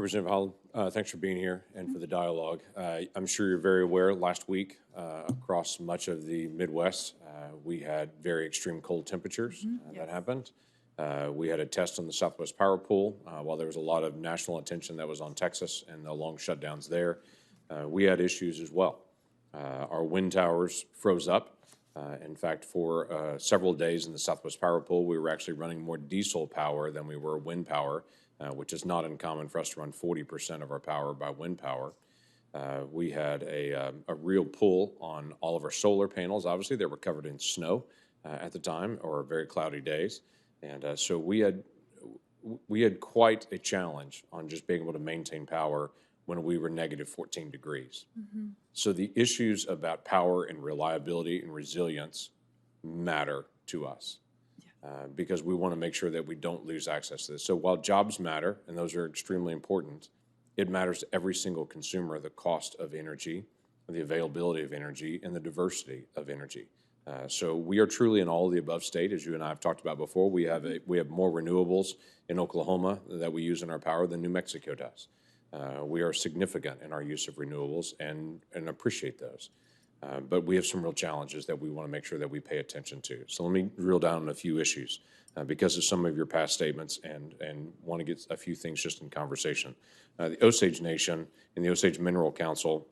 Representative Haaland, thanks for being here and for the dialogue. I'm sure you're very aware last week across much of the Midwest, we had very extreme cold temperatures that happened. We had a test on the Southwest Power Pool. While there was a lot of national attention that was on Texas and the long shutdowns there, we had issues as well. Our wind towers froze up. In fact, for several days in the Southwest Power Pool, we were actually running more diesel power than we were wind power, which is not uncommon for us to run 40% of our power by wind power. We had a real pull on all of our solar panels. Obviously, they were covered in snow at the time, or very cloudy days. And so we had quite a challenge on just being able to maintain power when we were negative 14 degrees. So the issues about power and reliability and resilience matter to us because we want to make sure that we don't lose access to this. So while jobs matter, and those are extremely important, it matters to every single consumer, the cost of energy, the availability of energy, and the diversity of energy. So we are truly an all of the above state, as you and I have talked about before. We have more renewables in Oklahoma that we use in our power than New Mexico does. We are significant in our use of renewables and appreciate those. But we have some real challenges that we want to make sure that we pay attention to. So let me drill down on a few issues because of some of your past statements and want to get a few things just in conversation. The Osage Nation and the Osage Mineral Council,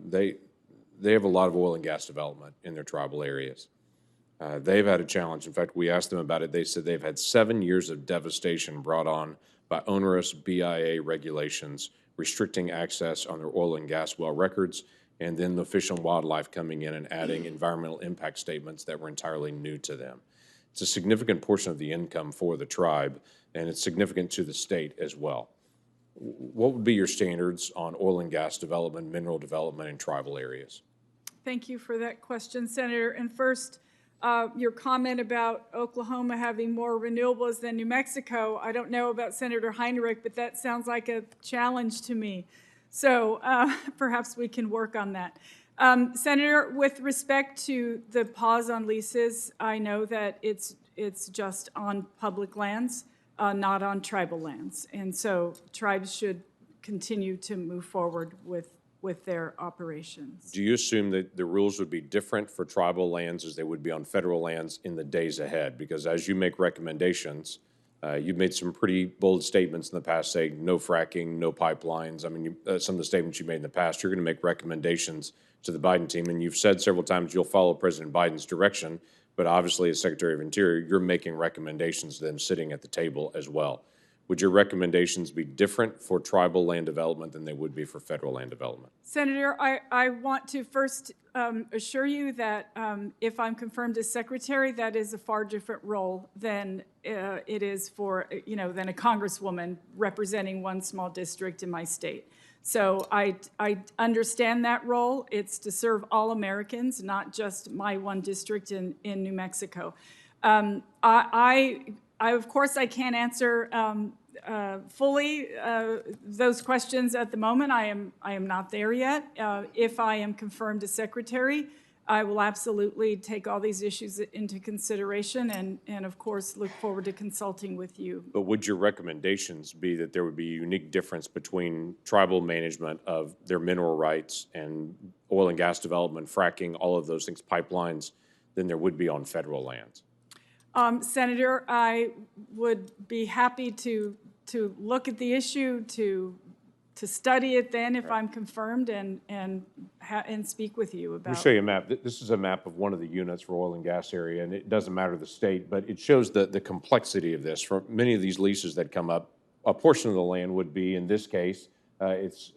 they have a lot of oil and gas development in their tribal areas. They've had a challenge. In fact, we asked them about it. They said they've had 7 years of devastation brought on by onerous BIA regulations restricting access on their oil and gas well records, and then the Fish and Wildlife coming in and adding environmental impact statements that were entirely new to them. It's a significant portion of the income for the tribe, and it's significant to the state as well. What would be your standards on oil and gas development, mineral development in tribal areas? Thank you for that question, Senator. And first, your comment about Oklahoma having more renewables than New Mexico. I don't know about Senator Heinrich, but that sounds like a challenge to me. So perhaps we can work on that. Senator, with respect to the pause on leases, I know that it's just on public lands, not on tribal lands. And so tribes should continue to move forward with their operations. Do you assume that the rules would be different for tribal lands as they would be on federal lands in the days ahead? Because as you make recommendations, you've made some pretty bold statements in the past saying no fracking, no pipelines. I mean, some of the statements you made in the past, you're going to make recommendations to the Biden team, and you've said several times you'll follow President Biden's direction, but obviously as Secretary of Interior, you're making recommendations to them sitting at the table as well. Would your recommendations be different for tribal land development than they would be for federal land development? Senator, I want to first assure you that if I'm confirmed as secretary, that is a far different role than it is for, than a congresswoman representing one small district in my state. So I understand that role. It's to serve all Americans, not just my one district in New Mexico. Of course, I can't answer fully those questions at the moment. I am not there yet. If I am confirmed as secretary, I will absolutely take all these issues into consideration and of course, look forward to consulting with you. But would your recommendations be that there would be a unique difference between tribal management of their mineral rights and oil and gas development, fracking, all of those things, pipelines, than there would be on federal lands? Senator, I would be happy to look at the issue, to study it then if I'm confirmed and speak with you about. Let me show you a map. This is a map of one of the units for oil and gas area, and it doesn't matter the state, but it shows the complexity of this. For many of these leases that come up, a portion of the land would be, in this case, it's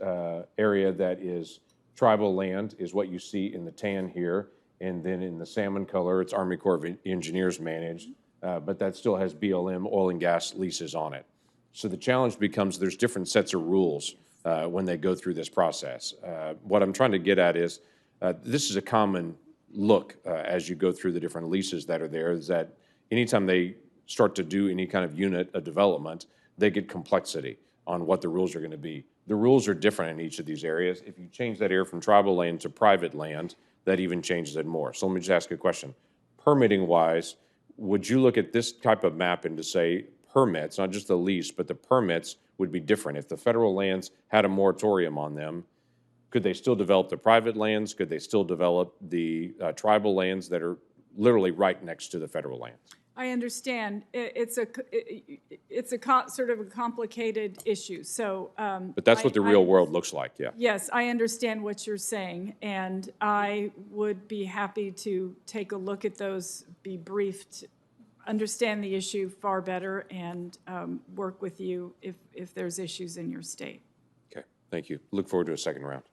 area that is tribal land, is what you see in the tan here. And then in the salmon color, it's Army Corps of Engineers managed, but that still has BLM oil and gas leases on it. So the challenge becomes there's different sets of rules when they go through this process. What I'm trying to get at is this is a common look as you go through the different leases that are there, is that anytime they start to do any kind of unit of development, they get complexity on what the rules are going to be. The rules are different in each of these areas. If you change that area from tribal land to private land, that even changes it more. So let me just ask you a question. Permitting-wise, would you look at this type of map and to say permits, not just the lease, but the permits would be different. If the federal lands had a moratorium on them, could they still develop the private lands? Could they still develop the tribal lands that are literally right next to the federal lands? I understand. It's sort of a complicated issue, so. But that's what the real world looks like, yeah. Yes, I understand what you're saying, and I would be happy to take a look at those, be briefed, understand the issue far better, and work with you if there's issues in your state. Okay, thank you. Look forward to a second round.